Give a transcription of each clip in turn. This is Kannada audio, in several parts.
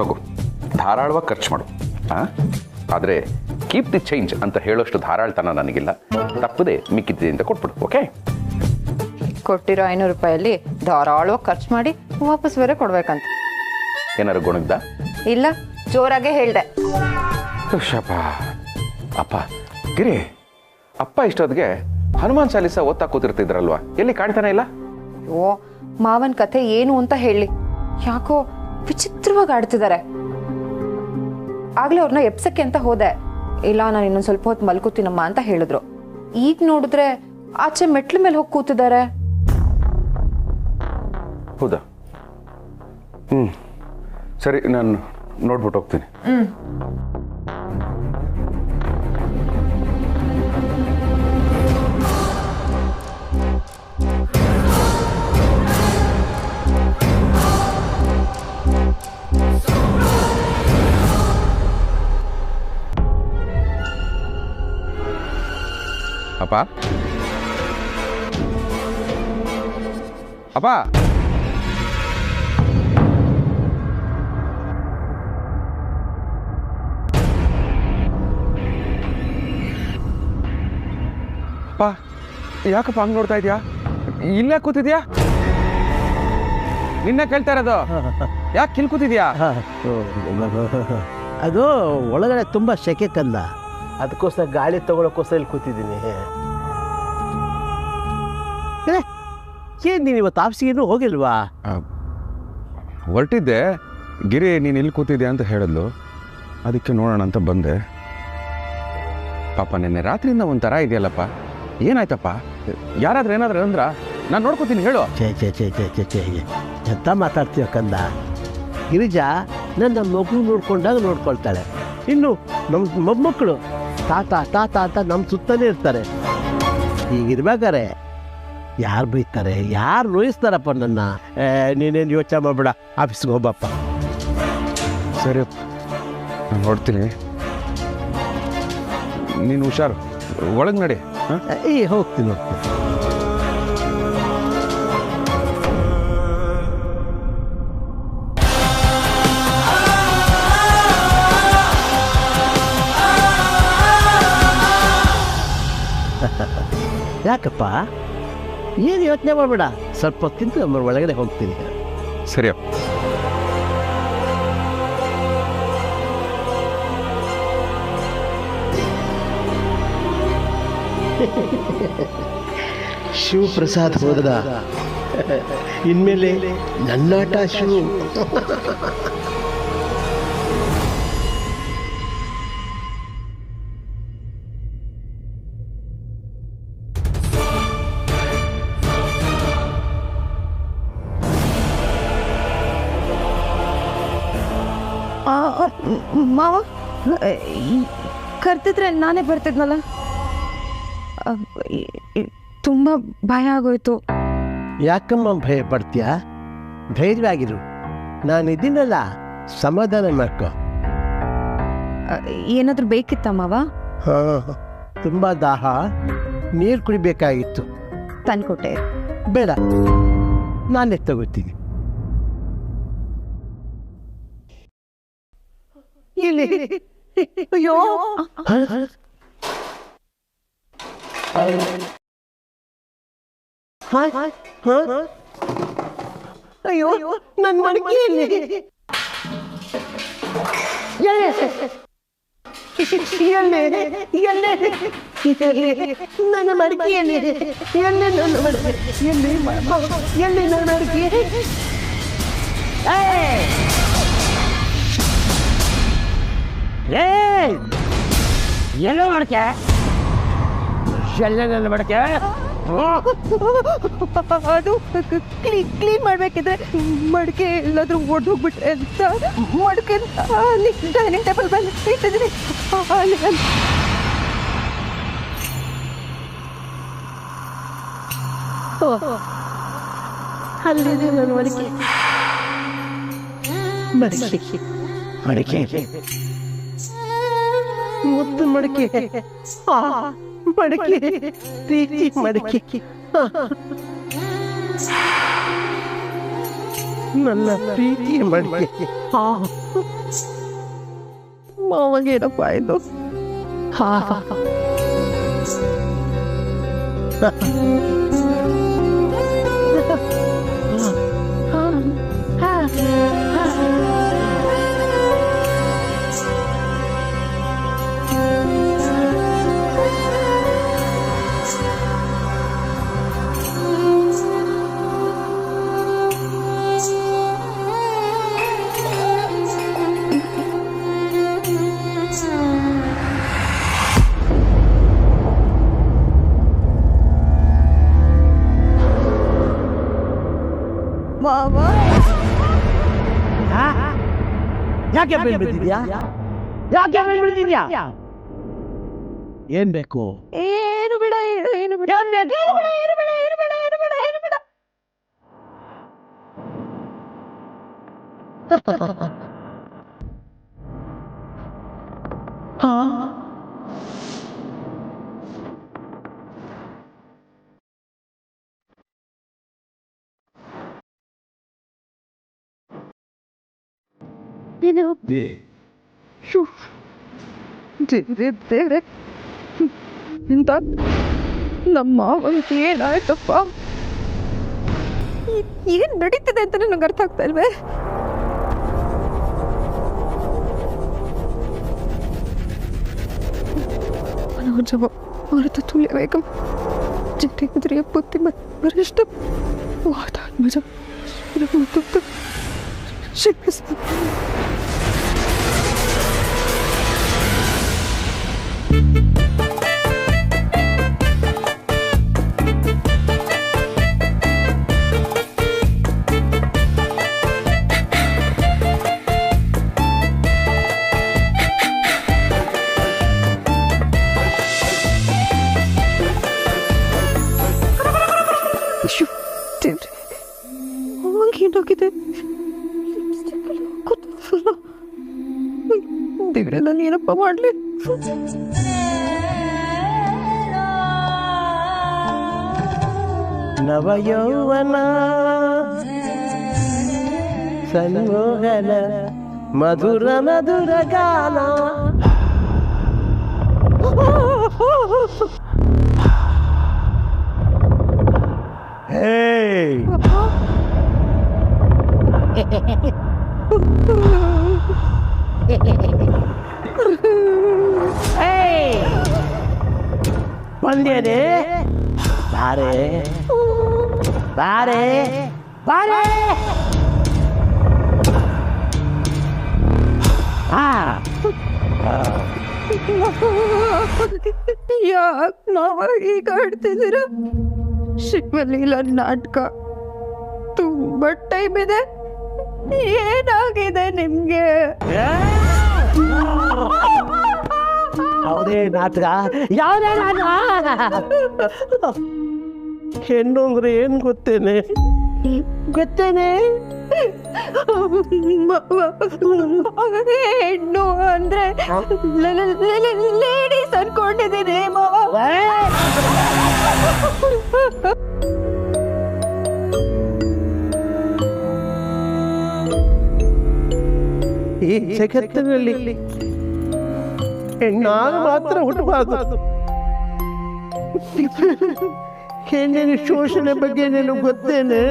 ತಗೋ, ಧಾರಾಳವಾಗಿ ಖರ್ಚು ಮಾಡು. ಆದರೆ ಕೀಪ್ ದಿ ಚೇಂಜ್ ಅಂತ ಹೇಳೋಷ್ಟು ಧಾರಾಳತನ ನನಗಿಲ್ಲ. ತಪ್ಪದೆ ಮಿಕ್ಕಿದ್ದಿಂದ ಕೊಟ್ಬಿಡು. ಓಕೆ? ಕೊಟ್ಟಿರೋ 500 ರೂಪಾಯಲ್ಲಿ ಧಾರಾಳವಾಗಿ ಖರ್ಚು ಮಾಡಿ ವಾಪಸ್ ಬೇರೆ ಕೊಡ್ಬೇಕಂತ. ಏನಾರು ಗುಣಗ್ದ? ಇಲ್ಲ, ಜೋರಾಗೆ ಹೇಳ್ದೆ. ಶಪ. ಅಪ್ಪ ಗಿರಿ, ಅಪ್ಪ ಇಷ್ಟೊತ್ತಿಗೆ ಹನುಮಾನ್ ಚಾಲೀಸ ಓದ್ತಾ ಕೂತಿರ್ತಿದ್ರಲ್ವಾ, ಎಲ್ಲಿ ಕಾಣ್ತಾನೆ ಇಲ್ಲ? ಅಯ್ಯೋ, ಮಾವನ್ ಕಥೆ ಏನು ಅಂತ ಹೇಳಿ, ಯಾಕೋ ವಿಚಿತ್ರವಾಗಿ ಆಡ್ತಿದ್ದಾರೆ. ಆಗ್ಲೇ ಅವ್ರನ್ನ ಎಪ್ಸಕ್ಕೆ ಅಂತ ಹೋದೆ. ಇಲ್ಲ, ನಾನು ಇನ್ನೊಂದು ಸ್ವಲ್ಪ ಹೊತ್ತು ಮಲ್ಕೋತೀನಮ್ಮ ಅಂತ ಹೇಳಿದ್ರು. ಈಗ ನೋಡಿದ್ರೆ ಆಚೆ ಮೆಟ್ಲ ಮೇಲೆ ಹೋಗಿ ಕೂತಿದ್ದಾರೆ. ಹೌದಾ? ಸರಿ, ನಾನು ನೋಡ್ಬಿಟ್ಟು ಹೋಗ್ತೀನಿ. ಅಪ್ಪ, ಅಪ್ಪ, ಅಪ್ಪ, ಯಾಕಪ್ಪ ಹಂಗ್ ನೋಡ್ತಾ ಇದೀಯಾ? ಇಲ್ಲೇ ಕೂತಿದ್ಯಾ? ನಿನ್ನೆ ಕೇಳ್ತಾ ಇರೋದು, ಯಾಕೆ ಕಿಲ್ ಕೂತಿದ್ಯಾ? ಅದು ಒಳಗಡೆ ತುಂಬ ಸೆಕೆ ಕಂದ, ಅದಕ್ಕೋಸ್ಕರ ಗಾಳಿ ತಗೊಳಕ್ಕೋಸ್ಕರ ಇಲ್ಲಿ ಕೂತಿದ್ದೀನಿ. ಏನು ನೀನು ಇವತ್ತು ಆಫೀಸಿಗೇನು ಹೋಗಿಲ್ವಾ? ಹೊರಟಿದ್ದೆ. ಗಿರಿ ನೀನು ಇಲ್ಲಿ ಕೂತಿದ್ಯಾ ಅಂತ ಹೇಳಿದ್ಲು, ಅದಕ್ಕೆ ನೋಡೋಣ ಅಂತ ಬಂದೆ. ಪಾಪ ನಿನ್ನೆ ರಾತ್ರಿಯಿಂದ ಒಂಥರ ಇದೆಯಲ್ಲಪ್ಪ, ಏನಾಯ್ತಪ್ಪ? ಯಾರಾದ್ರೂ ಏನಾದ್ರೂ ಅಂದ್ರ? ನಾನು ನೋಡ್ಕೋತೀನಿ, ಹೇಳು. ಛೇ ಎಂತ ಮಾತಾಡ್ತೀಯ ಕಂದ? ಗಿರಿಜಾ ನನ್ನ ಮಗು ನೋಡ್ಕೊಂಡಾಗ ನೋಡ್ಕೊಳ್ತಾಳೆ. ಇನ್ನು ನಮ್ಮ ಮೊಮ್ಮಕ್ಕಳು ತಾತ ತಾತ ಅಂತ ನಮ್ಮ ಸುತ್ತಲೇ ಇರ್ತಾರೆ. ಹೀಗಿರ್ಬೇಕಾರೆ ಯಾರು ಬೈತಾರೆ, ಯಾರು ನೋಯಿಸ್ತಾರಪ್ಪ ನನ್ನ? ನೀನೇನು ಯೋಚನೆ ಮಾಡ್ಬೇಡ, ಆಫೀಸ್ಗೆ ಹೋಗಪ್ಪ. ಸರಿ, ನಾನು ನೋಡ್ತೀನಿ. ನೀನು ಹುಷಾರು, ಒಳಗೆ ನಡಿ. ಹೋಗ್ತೀನಿ. ಯಾಕಪ್ಪ, ಏನು ಯೋಚನೆ ಮಾಡಬೇಡ, ಸ್ವಲ್ಪ ಹೊತ್ತಿಂತ ನಮ್ಮ ಒಳಗಡೆ ಹೋಗ್ತೀನಿ. ಸರಿ. ಶಿವಪ್ರಸಾದ್ ಹೋದ, ಇನ್ಮೇಲೆ ನನ್ನಾಟ ಶಿವ. ಮಾವ ಕರ್ತಿದ್ರೆ ನಾನೇ ಬರ್ತಿದ್ನಲ್ಲ. ತುಂಬ ಭಯ ಆಗೋಯ್ತು. ಯಾಕಮ್ಮ ಭಯ ಪಡ್ತೀಯ? ಧೈರ್ಯವಾಗಿರು, ನಾನಿದ್ದೀನಲ್ಲ, ಸಮಾಧಾನ ಮಾಡ್ಕೊ. ಏನಾದರೂ ಬೇಕಿತ್ತ ಮಾವ? ತುಂಬ ದಾಹ, ನೀರು ಕುಡಿಬೇಕಾಗಿತ್ತು. ತಂದ್ಕೊಟ್ಟೆ. ಬೇಡ, ನಾನೇ ತಗೋತೀನಿ. ಅಯ್ಯೋ, ಅಯ್ಯೋ, ನನ್ನ ಮಡಕೆಯಲ್ಲಿ ನನ್ನ ಮಡಕೆಯಲ್ಲಿ ಎಲ್ಲಿ ನನ್ನ ಮಡಕೆ? ಎಲ್ಲೋ ಮಡಕೆ, ಎಲ್ಲ ನನ್ನ ಮಡಕೆ. ಅದು ಕ್ಲೀನ್ ಮಾಡ್ಬೇಕಿದ್ರೆ ಮಡಿಕೆ ಎಲ್ಲಾದ್ರೂ ಒಡ್ದೋಗ್ಬಿಟ್ರೆ ಅಂತ ಮಡಿಕೆ ಡೈನಿಂಗ್ ಟೇಬಲ್ ಮೇಲೆ ಇಟ್ಟಿದ್ದೀನಿ. ಅಲ್ಲಿದೆ ನನ್ನ ಮಡಿಕೆ. ಮಡಿಕೆ ಮುದ್ದು ಮಡಿಕೆ, ಮಡಿಕೆ, ಪ್ರೀತಿ ಮಡಿಕೆ. ನನ್ನ ಪ್ರೀತಿಯ ಮಡಿಕೆ ಮಾವಗೇನಪ್ಪ ಇದು? ಮಾವ ಯಾಕೆ ಬೆಳ್ಬಿಟ್ಟಿದ್ಯಾ? ಯಾಕೆ ಬೆಳ್ಬಿಟ್ಟಿದ್ಯಾ? ಏನ್ ಬೇಕು? ಏನು ಬಿಡ, ಏನು ಬಿಡ, ಏನು ಬಿಡ, ಏನು ಬಿಡ, ಏನು ಬಿಡ, ಏನು ಬಿಡ, ಏನು ಬಿಡ. ದೇವ್ರೆ, ಇಂತ ನಮ್ಮ ಮಾವನಿಗೆ ಏನಾಯ್ತಪ್ಪ? ಏನ್ ನಡೀತಿದೆ ಅಂತ ನನಗೆ ಅರ್ಥ ಆಗ್ತಾ ಇಲ್ವೇ? മനോജവ തുല്യവേഗം ജനേന്ദ്രിയ ബുദ്ധിമത് വരിഷ്ഠം വാതാത്മജം ಏನಾಗಿದೆ? ದೇವ್ರೆ, ನಾನು ಏನಪ್ಪ ಮಾಡ್ಲಿ? ನವಯೌವನ ಸನ್ಮೋಹನ ಮಧುರ ಮಧುರ ಗಾನ. ಬಂದೇನೆ, ಬಾರೆ ಬಾರೆ ಬಾರೆ. ಯಾಕೆ ನಾವು ಈಗ ಆಡ್ತಿದ್ದೀರ? ಶಿವಲೀಲ ನಾಟಕ ತುಂಬಾ ಟೈಮ್ ಇದೆ. ಏನಾಗಿದೆ ನಿಮ್ಗೆ? ಯಾವುದೇ ನಾಟಕ, ಯಾವುದೇ ಹೆಣ್ಣು ಅಂದ್ರೆ ಏನ್ ಗೊತ್ತೇನೆ? ಹೆಣ್ಣು ಅಂದ್ರೆ ಲೇಡೀಸ್ ಅನ್ಕೊಂಡಿದ್ದೀನಿ ಮಾವ. ಈ ಜಗತ್ತಿನಲ್ಲಿ ಹೆಣ್ಣಾಗ ಮಾತ್ರ ಹುಟ್ಟಬಾರ್ದು. ಹೆಣ್ಣಿನ ಶೋಷಣೆ ಬಗ್ಗೆ ನೀನು ಗೊತ್ತೇನೆ?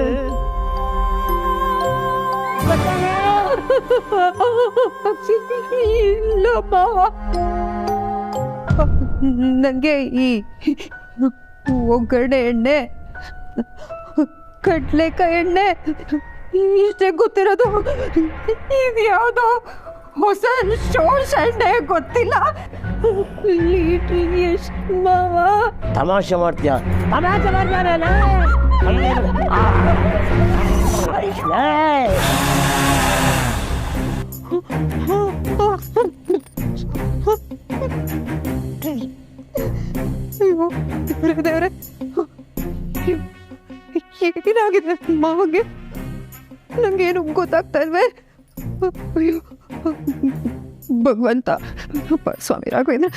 ಇಲ್ಲ ಮಾವ, ನಂಗೆ ಈ ಒಗ್ಗರಣೆ ಎಣ್ಣೆ, ಕಡ್ಲೆಕಾಯಿ ಎಣ್ಣೆ ಇಷ್ಟೇ ಗೊತ್ತಿರೋದು. ಇದ್ಯಾವುದೋ ಹೊಸ ಶೋಷಣೆ ಗೊತ್ತಿಲ್ಲ. ಲೀಟ್ರಿಗೆ ಎಷ್ಟು ಮಾವ? ತಮಾಷೆ ಮಾಡ್ತೀಯ? ತಮಾಷೆ ಮಾಡ್ತಾರಲ್ಲ. ದೇವ್ರೆ, ಏನಾಗಿದೆ ಮಾವಗೆ? ನಂಗೇನು ಗೊತ್ತಾಗ್ತಾ ಇಲ್ವೇ? ಅಯ್ಯೋ ಭಗವಂತ, ಸ್ವಾಮಿ ರಾಘವೇಂದ್ರ,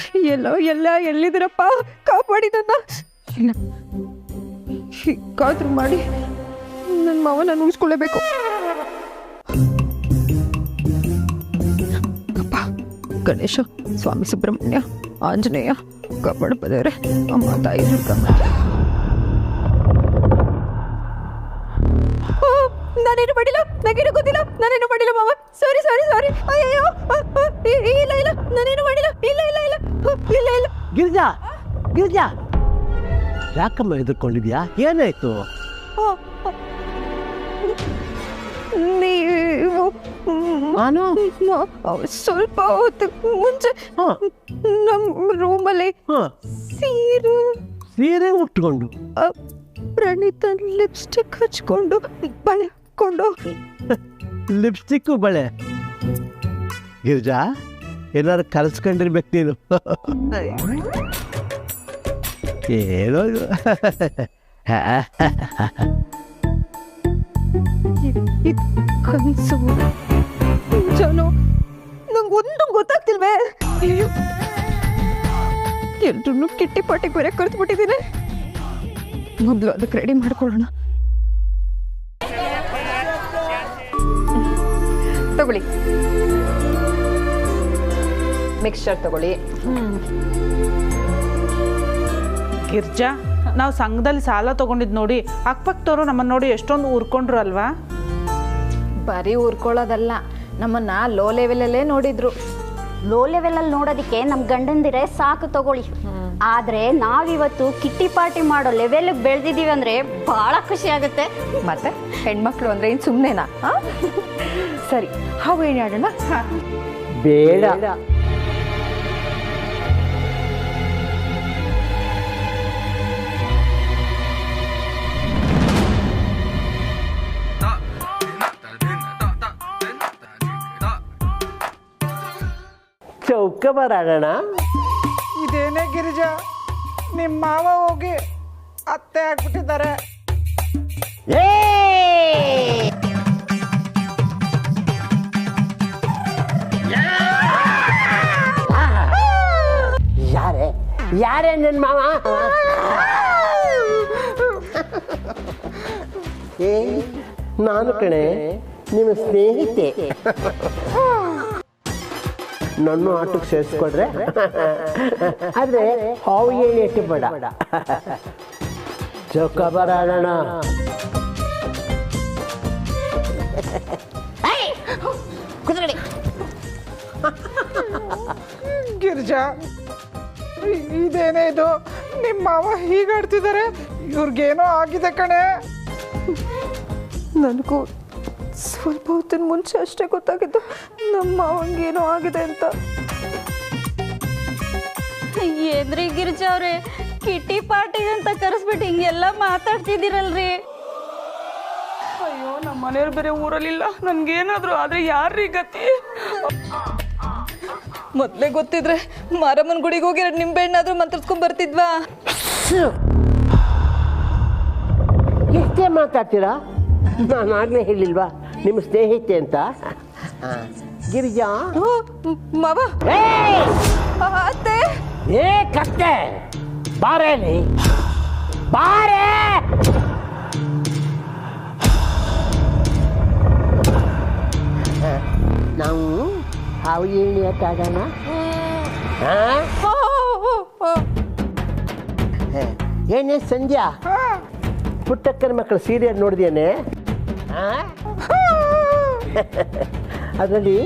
ಎಲ್ಲಿದ್ದೀರಪ್ಪ? ಕಾಪಾಡಿ ನನ್ನ. ಇಲ್ಲ, ಹೀಗಾದ್ರೂ ಮಾಡಿ ನನ್ನ ಮಾವನ ಉಳಿಸ್ಕೊಳ್ಳೇಬೇಕು. ಗಣೇಶ, ಸ್ವಾಮಿ ಸುಬ್ರಹ್ಮಣ್ಯ, ಆಂಜನೇಯ, ಕಬ್ಬಣ ಪದೇವ್ರೆ, ಅಮ್ಮ ತಾಯಿ ದುರ್ಗಮ್ಮ. ನಾನೇನು ಮಾಡಿಲ್ಲ, ನನಗೇನು ಗೊತ್ತಿಲ್ಲ, ನಾನೇನು ಮಾಡಿಲ್ಲ ಮಾವ. ಸಾರಿ ಸಾರಿ ಸಾರಿ. ಅಯ್ಯೋ ಇಲ್ಲ ಇಲ್ಲ, ನಾನೇನು ಮಾಡಿಲ್ಲ. ಇಲ್ಲ ಇಲ್ಲ ಇಲ್ಲ ಇಲ್ಲ ಇಲ್ಲ. ಗಿರಿಜಾ, ಗಿರಿಜಾ, ಯಾಕಮ್ಮ ಎದುರ್ಕೊಂಡಿದ್ಯಾ? ಏನಾಯ್ತು? ನೀವು ನಾನು ಸ್ವಲ್ಪ ಹೊತ್ತು ಮುಂಚೆ ನಮ್ಮ ರೂಮಲ್ಲಿ ಸೀರೆ ಉಟ್ಕೊಂಡು ಪ್ರಣೀತ ಲಿಪ್ಸ್ಟಿಕ್ ಹಚ್ಕೊಂಡು ಬಳೆ ಹಾಕೊಂಡು. ಲಿಪ್ಸ್ಟಿಕ್ಕು ಬಳೆ? ಗಿರಿಜಾ, ಏನಾದ್ರು ಕಲ್ಸ್ಕೊಂಡಿರ್ಬೇಕು ನೀನು. ಏನೋ ಕನಸು ಜನ ನಂಗೆ ಒಂದು ಗೊತ್ತಾಗ್ತಿಲ್ವೇ? ಎಲ್ರೂ ಕಿಟ್ಟಿ ಪಾಟಿಗೆ ಬೇರೆ ಕರೆದು ಬಿಟ್ಟಿದ್ದೀನಿ. ಮೊದಲು ಅದಕ್ಕೆ ರೆಡಿ ಮಾಡ್ಕೊಳ್ಳೋಣ. ತಗೊಳ್ಳಿ, ಮಿಕ್ಸ್ಚರ್ ತಗೊಳ್ಳಿ. ಗಿರ್ಜಾ, ನಾವು ಸಂಘದಲ್ಲಿ ಸಾಲ ತಗೊಂಡಿದ್ದು ನೋಡಿ ಅಕ್ಕಪಕ್ಕದವರು ನಮ್ಮನ್ನು ನೋಡಿ ಎಷ್ಟೊಂದು ಊರ್ಕೊಂಡ್ರು ಅಲ್ವಾ? ಬರೀ ಊರ್ಕೊಳ್ಳೋದಲ್ಲ, ನಮ್ಮನ್ನ ಲೋ ಲೆವೆಲಲ್ಲೇ ನೋಡಿದ್ರು. ಲೋ ಲೆವೆಲಲ್ಲಿ ನೋಡೋದಕ್ಕೆ ನಮ್ಮ ಗಂಡಂದಿರೇ ಸಾಕು ತಗೊಳ್ಳಿ. ಆದರೆ ನಾವಿವತ್ತು ಕಿಟ್ಟಿ ಪಾರ್ಟಿ ಮಾಡೋ ಲೆವೆಲ್ಗೆ ಬೆಳೆದಿದ್ದೀವಿ ಅಂದರೆ ಭಾಳ ಖುಷಿ ಆಗುತ್ತೆ. ಮತ್ತೆ ಹೆಣ್ಮಕ್ಳು ಅಂದ್ರೆ ಏನು ಸುಮ್ಮನೆನಾ? ಸರಿ, ಹಾವು ಏನು ಆಡೋಣ? ಬೇಡ. ಚೌಕ ಬರಾಡೋಣ. ಇದೇನೇ ಗಿರಿಜಾ, ನಿಮ್ಮ ಮಾವ ಹೋಗಿ ಅತ್ತೆ ಆಗ್ಬಿಟ್ಟಿದ್ದಾರೆ. ಯಾರೇ ಯಾರೇ ನನ್ನ ಮಾವ? ನಾನು ಕಣೆ, ನಿಮ್ಮ ಸ್ನೇಹಿತೆ. ನನ್ನ ಆಟಕ್ಕೆ ಸೇರಿಸ್ಕೊಡ್ರೆ, ಆದರೆ ಹಾವು ಏನು ಇಟ್ಟು ಬೇಡ. ಚೌಕ ಬರಾಡೋಣ. ಗಿರಿಜಾ, ಇದೇನೇ ಇದು? ನಿಮ್ಮ ಮಾವ ಹೀಗಾಡ್ತಿದ್ದಾರೆ. ಇವ್ರಿಗೇನೋ ಆಗಿದೆ ಕಣೆ. ನನಗೂ ಸ್ವಲ್ಪ ಹೊತ್ತಿನ ಮುಂಚೆ ಅಷ್ಟೇ ಗೊತ್ತಾಗಿದ್ದು ನಮ್ಮ ಮಾವಂಗೇನೋ ಆಗಿದೆ ಅಂತ. ಏನ್ರಿ ಗಿರಿಜಾ ಅವ್ರೆ, ಕಿಟ್ಟಿ ಪಾರ್ಟಿಗೆ ಅಂತ ಕರೆಸ್ಬಿಟ್ಟು ಹಿಂಗೆಲ್ಲ ಮಾತಾಡ್ತಿದ್ದೀರಲ್ರಿ? ಅಯ್ಯೋ, ನಮ್ಮ ಮನೆಯವ್ರು ಬೇರೆ ಊರಲ್ಲಿಲ್ಲ. ನನ್ಗೇನಾದ್ರು ಆದ್ರೆ ಯಾರ್ರೀ ಗತಿ? ಮೊದಲೇ ಗೊತ್ತಿದ್ರೆ ಮಾರಮ್ಮನ ಗುಡಿಗೆ ಹೋಗಿ 2 ನಿಂಬೆಹಣ್ಣಾದ್ರೂ ಮಂತ್ರಿಸ್ಕೊಂಡ್ ಬರ್ತಿದ್ವಾ? ಎಷ್ಟೇ ಮಾತಾಡ್ತೀರಾ? ನಾನು ಆಗಲೇ ಹೇಳಿಲ್ವಾ ನಿಮ್ಮ ಸ್ನೇಹಿತೆ ಅಂತ? ಗಿರಿಜಾ, ಮಾವ, ಅತ್ತೆ, ಏ ಕಷ್ಟೆ, ಬಾರೇಲಿ ಬಾರೇ. ನಾವು ಹಾವು ಏಣಿ ಆಟ ಆಡೋಣ. ಏನೇ ಸಂಧ್ಯಾ, ಪುಟ್ಟಕ್ಕನ ಮಕ್ಕಳು ಸೀರಿಯಲ್ ನೋಡಿದೇನೆ? ಅದರಲ್ಲಿ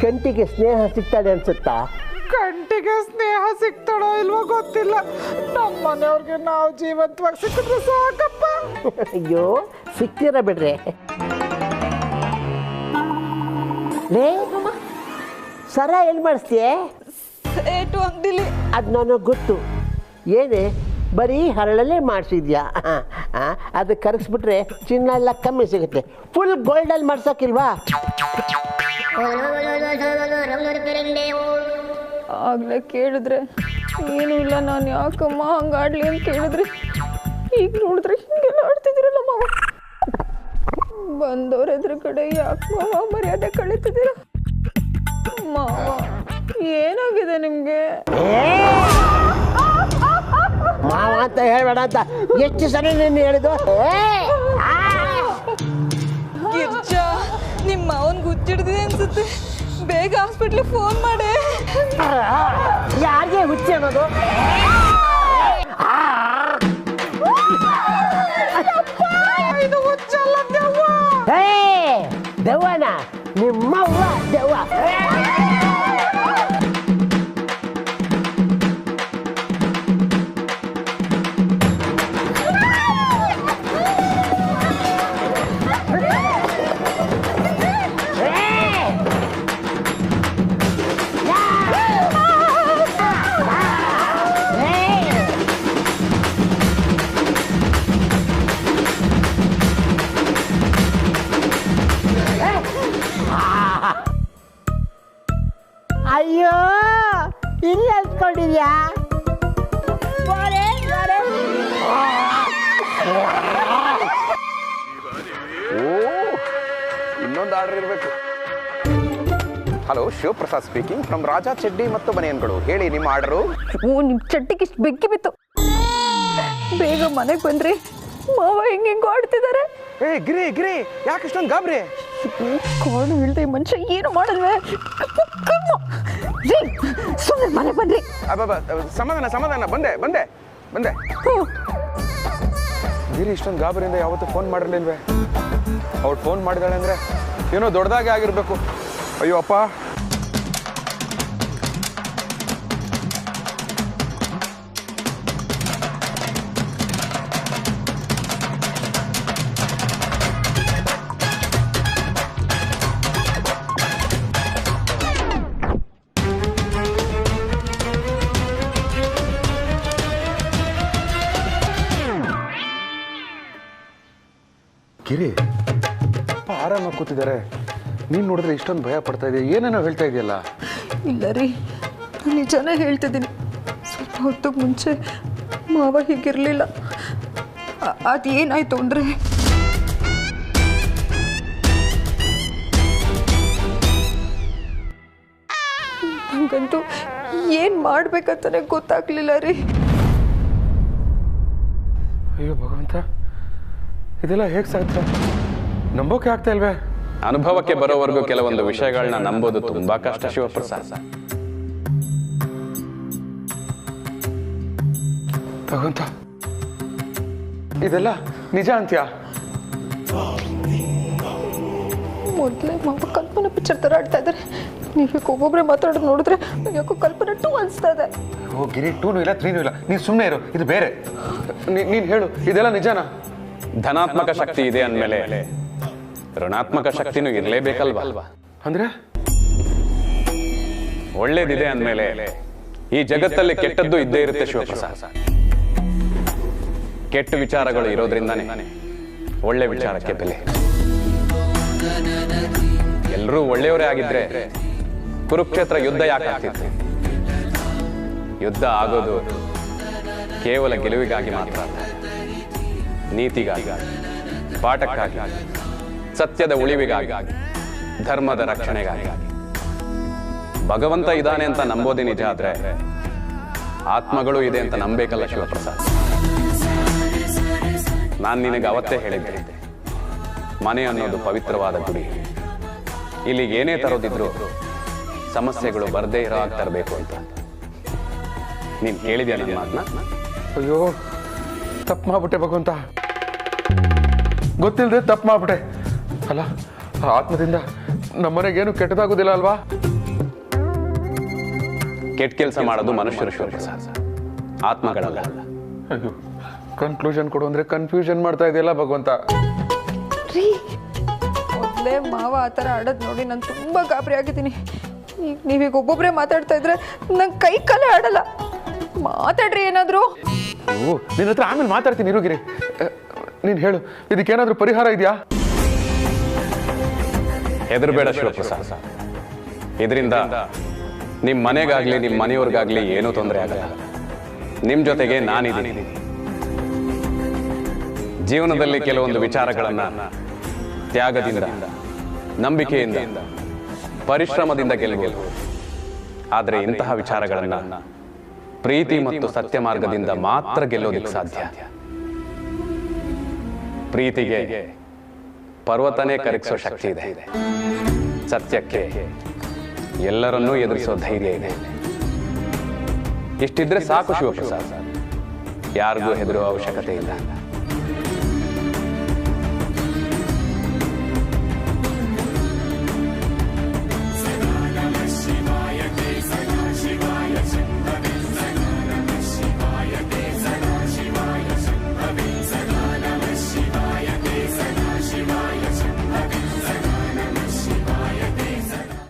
ಕಂಟಿಗೆ ಸ್ನೇಹ ಸಿಗ್ತಾಳೆ ಅನ್ಸುತ್ತಾ? ಕಂಟಿಗೆ ಸ್ನೇಹ ಸಿಗ್ತಾಳೋ ಇಲ್ವೋ ಗೊತ್ತಿಲ್ಲ. ನಮ್ಮ ಮನೆಯವ್ರಿಗೆ ನಾವು ಜೀವಂತವಾಗಿ ಸಿಕ್ಕಿದ್ರೆ ಸಾಕಪ್ಪ. ಅಯ್ಯೋ, ಸಿಕ್ತೀರ ಬಿಡ್ರೆ. ಲೇ, ಸರ ಎಲ್ಲಿ ಮಾಡಿಸ್ತೀಯ? ಏಟು ಅಂಗಡಿಲಿ. ಅದು ನನಗೆ ಗೊತ್ತು. ಏನೇ ಬರೀ ಹರಳಲ್ಲೇ ಮಾಡಿಸಿದ್ಯಾ? ಅದು ಕರಗಿಸ್ಬಿಟ್ರೆ ಚಿನ್ನ ಎಲ್ಲ ಕಮ್ಮಿ ಸಿಗುತ್ತೆ. ಫುಲ್ ಗೋಲ್ಡಲ್ಲಿ ಮಾಡ್ಸೋಕ್ಕಿಲ್ವಾ? ಆಗ್ಲೇ ಕೇಳಿದ್ರೆ ಏನೂ ಇಲ್ಲ, ನಾನು ಯಾಕಮ್ಮ ಹಂಗಾಡ್ಲಿ ಅಂತ ಕೇಳಿದ್ರೆ ಈಗ ನೋಡಿದ್ರೆ ಹಿಂಗೆಲ್ಲ ಆಡ್ತಿದ್ದೀರಲ್ಲ ಮಾವ. ಬಂದವ್ರ ಎದುರು ಕಡೆ ಯಾಕೆ ಮಾವ ಮರ್ಯಾದೆ ಕಳೀತಿದ್ದೀರ? ಮಾವ, ಏನಾಗಿದೆ ನಿಮ್ಗೆ? ಮಾವ ಅಂತ ಹೇಳ್ಬೇಡ ಅಂತ ಎಷ್ಟು ಸರಿ ನೀನು ಹೇಳಿದ್ದು? ಗಿರ್ಜಾ, ನಿಮ್ಮ ಮಾವನ್ ಗುಚ್ಚಿಡ್ದಿದೆ ಅನ್ಸುತ್ತೆ. ಬೇಗ ಹಾಸ್ಪಿಟ್ಲಿಗೆ ಫೋನ್ ಮಾಡಿ. ಯಾರಿಗೆ ಹುಚ್ಚೆ ಅನ್ನೋದು? ಇದು ಹುಚ್ಚಲ್ಲ ದೆವ್ವ. ದೆವ್ವನ ನಿಮ್ಮವ್ವ ದೆವ್ವ. ಅಯ್ಯೋ ಇಲ್ಲಿ ಅಲ್ತ್ಕೊಂಡಿದ್ಯಾ? ಇನ್ನೊಂದು ಆರ್ಡರ್ ಇರಬೇಕು. Hello, Shivaprasad speaking from Raja ಚಡ್ಡಿ ಮತ್ತು ಬನಿಯನ್ಗಳು. ಹೇಳಿ ನಿಮ್ಮ ಆರ್ಡರು. ನಿಮ್ಮ ಚಡ್ಡಿಗೆ ಇಷ್ಟು ಬೆಂಕಿ ಬಿತ್ತು. ಬೇಗ ಮನೆಗೆ ಬಂದ್ರಿ, ಮಾವ ಹಿಂಗೆ ಆಡ್ತಿದ್ದಾರೆ. ಏ ಗಿರಿ ಗಿರಿ, ಯಾಕೆ ಇಷ್ಟೊಂದು ಗಾಬರಿ? ಕಾಡು ಇಳ್ದೆ ಮನುಷ್ಯ ಏನು ಮಾಡಲ್ವೇ? ಸುಮ್ಮನೆ ಮನೆ ಬನ್ರಿ. ಅಬ್ಬಬ್ಬ, ಸಮಾಧಾನ ಸಮಾಧಾನ, ಬಂದೆ ಬಂದೆ ಬಂದೆ. ಗಿರಿ ಇಷ್ಟೊಂದು ಗಾಬರಿಯಿಂದ ಯಾವತ್ತೂ ಫೋನ್ ಮಾಡಿರ್ಲಿಲ್ವೇ? ಅವ್ಳು ಫೋನ್ ಮಾಡಿದಾಳೆ ಅಂದರೆ ಏನೋ ದೊಡ್ಡದಾಗೆ ಆಗಿರಬೇಕು. ಅಯ್ಯೋ ಅಪ್ಪ. ಗಿರಿ, ಆರಾಮಾಗಿ ಕೂತಿದ್ದಾರೆ. ನೀನು ನೋಡಿದ್ರೆ ಇಷ್ಟೊಂದು ಭಯ ಪಡ್ತಾ ಇದೆಯಾ? ಏನೇನೋ ಹೇಳ್ತಾ ಇದೆಯಲ್ಲ. ಇಲ್ಲ ರೀ, ನಾನು ನಿಜಾನೇ ಹೇಳ್ತಿದ್ದೀನಿ. ಸ್ವಲ್ಪ ಹೊತ್ತಿಗೆ ಮುಂಚೆ ಮಾವ ಹೀಗಿರಲಿಲ್ಲ. ಅದೇನಾಯ್ತು ಅಂದರೆ, ನನಗಂತೂ ಏನು ಮಾಡ್ಬೇಕಂತಾನೆ ಗೊತ್ತಾಗ್ಲಿಲ್ಲ ರೀ. ಅಯ್ಯೋ ಭಗವಂತ, ಇದೆಲ್ಲ ಹೇಗೆ ಸಾಧ್ಯ? ನಂಬೋಕೆ ಆಗ್ತಾ ಇಲ್ವೇ? ಅನುಭವಕ್ಕೆ ಬರೋವರೆಗೂ ಕೆಲವೊಂದು ವಿಷಯಗಳನ್ನ ನಂಬೋದು ತುಂಬಾ ಕಷ್ಟ ಶಿವಪ್ರಸಾದ್. ಭಗವಂತ, ಇದೆಲ್ಲ ನಿಜ ಅಂತ್ಯಾ? ಮೊದಲೇ ಮಾವ ಕಲ್ಪನಾ ಪಿಕ್ಚರ್ ಥರ ಆಡ್ತಾ ಇದ್ದಾರೆ. ನೀವು ಒಬ್ಬೊಬ್ಬರೇ ಮಾತಾಡೋದು ನೋಡಿದ್ರೆ ಯಾಕೋ ಕಲ್ಪನಾ 2 ಅನಿಸ್ತಾ ಇದೆ. ಓ ಗಿರಿ, 2ನೂ ಇಲ್ಲ 3ನೂ ಇಲ್ಲ. ನೀನು ಸುಮ್ಮನೆ ಇರು, ಇದು ಬೇರೆ. ನೀನು ಹೇಳು, ಇದೆಲ್ಲ ನಿಜನಾ? ಧನಾತ್ಮಕ ಶಕ್ತಿ ಇದೆ ಅಂದಮೇಲೆ ಋಣಾತ್ಮಕ ಶಕ್ತಿನೂ ಇರಲೇಬೇಕಲ್ವಾ? ಅಂದ್ರೆ ಒಳ್ಳೇದಿದೆ ಅಂದಮೇಲೆ ಈ ಜಗತ್ತಲ್ಲಿ ಕೆಟ್ಟದ್ದು ಇದ್ದೇ ಇರುತ್ತೆ ಶಿವಪ್ರಸಾದ್. ಕೆಟ್ಟ ವಿಚಾರಗಳು ಇರೋದ್ರಿಂದಾನೇ ಒಳ್ಳೆ ವಿಚಾರಕ್ಕೆ ಬೆಲೆ. ಎಲ್ಲರೂ ಒಳ್ಳೆಯವರೇ ಆಗಿದ್ರೆ ಕುರುಕ್ಷೇತ್ರ ಯುದ್ಧ ಯಾಕಾಗ್ತಿತ್ತು? ಯುದ್ಧ ಆಗೋದು ಕೇವಲ ಗೆಲುವಿಗಾಗಿ ಮಾತ್ರ ಅಲ್ಲ, ನೀತಿಗಾಗಿ, ಪಾಠಕ್ಕಾಗಿ, ಸತ್ಯದ ಉಳಿವಿಗಾಗಿ, ಧರ್ಮದ ರಕ್ಷಣೆಗಾಗಿ. ಭಗವಂತ ಇದ್ದಾನೆ ಅಂತ ನಂಬೋದೇ ನಿಜ ಆದ್ರೆ ಆತ್ಮಗಳು ಇದೆ ಅಂತ ನಂಬೇಕಲ್ಲ ಶಿವಪ್ರಸಾದ್. ನಾನು ನಿನಗೆ ಅವತ್ತೇ ಹೇಳಿದ್ದೆ, ಮನೆ ಅನ್ನೋದು ಪವಿತ್ರವಾದ ಗುಡಿ. ಇಲ್ಲಿಗೆ ಏನೇ ತರೋದಿದ್ರು ಸಮಸ್ಯೆಗಳು ಬರ್ದೇ ಇರೋ ಆಗಿ ತರಬೇಕು ಅಂತ. ನೀನು ಕೇಳಿದ್ಯಾ ನನ್ನ ಮಾತನ್ನ? ಅಯ್ಯೋ, ತಪ್ಪು ಮಾಡ್ಬಿಟ್ಟೆ ಭಗವಂತ, ಗೊತ್ತಿಲ್ಲದೆ ತಪ್ಪು ಮಾಡ್ಬಿಟ್ಟೆ. ಅಲ್ಲ, ಆ ಆತ್ಮದಿಂದ ನಮ್ಮನೆಗೇನು ಕೆಟ್ಟದಾಗೋದಿಲ್ಲ ಅಲ್ವಾ? ಕೆಟ್ಟ ಕೆಲಸ ಮಾಡೋದು ಮನುಷ್ಯರು ಶಿವಪ್ರಸಾದ್, ಆತ್ಮಗಳಲ್ಲ. ಅಯ್ಯೋ, ಕನ್ಕ್ಲೂಷನ್ ಕೊಡು ಅಂದ್ರೆ ಕನ್ಫ್ಯೂಷನ್ ಮಾಡ್ತಾ ಇದೆಯಲ್ಲ ಭಗವಂತ. ರೀ, ಮೊದಲೇ ಮಾವ ಆ ಥರ ಆಡೋದು ನೋಡಿ ನಾನು ತುಂಬ ಗಾಬರಿ ಆಗಿದ್ದೀನಿ. ಈಗ ನೀವೀಗ ಒಬ್ಬೊಬ್ಬರೇ ಮಾತಾಡ್ತಾ ಇದ್ರೆ ನಂಗೆ ಕೈ ಕಾಲೇ ಆಡಲ್ಲ. ಮಾತಾಡ್ರಿ ಏನಾದರೂ. ಓ, ನಿನ್ನ ಹತ್ರ ಆಮೇಲೆ ಮಾತಾಡ್ತೀನಿ ಇರುಗಿರಿ. ನೀನು ಹೇಳು, ಇದಕ್ಕೇನಾದ್ರೂ ಪರಿಹಾರ ಇದೆಯಾ? ಹೆದರ್ಬೇಡ ಶಿವಪ್ರಸಾದ್, ಇದರಿಂದ ನಿಮ್ಮ ಮನೆಗಾಗ್ಲಿ ನಿಮ್ಮ ಮನೆಯವ್ರಿಗಾಗ್ಲಿ ಏನೂ ತೊಂದರೆ ಆಗಲ್ಲ. ನಿಮ್ಮ ಜೊತೆಗೆ ನಾನಿದ್ದೀನಿ. ಜೀವನದಲ್ಲಿ ಕೆಲವೊಂದು ವಿಚಾರಗಳನ್ನ ತ್ಯಾಗದಿಂದ, ನಂಬಿಕೆಯಿಂದ, ಪರಿಶ್ರಮದಿಂದ ಗೆಲ್ಲಬಹುದು. ಆದರೆ ಇಂತಹ ವಿಚಾರಗಳನ್ನ ಪ್ರೀತಿ ಮತ್ತು ಸತ್ಯ ಮಾರ್ಗದಿಂದ ಮಾತ್ರ ಗೆಲ್ಲೋದಿಕ್ಕೆ ಸಾಧ್ಯ. ಪ್ರೀತಿಗೆ ಪರ್ವತನೇ ಕರಗಿಸೋ ಶಕ್ತಿ ಇದೆ, ಸತ್ಯಕ್ಕೆ ಎಲ್ಲರನ್ನೂ ಎದುರಿಸೋ ಧೈರ್ಯ ಇದೆ. ಇಷ್ಟಿದ್ರೆ ಸಾಕು ಶಿವಪ್ರಸಾದ್, ಯಾರಿಗೂ ಹೆದರುವ ಅವಶ್ಯಕತೆ ಇಲ್ಲ.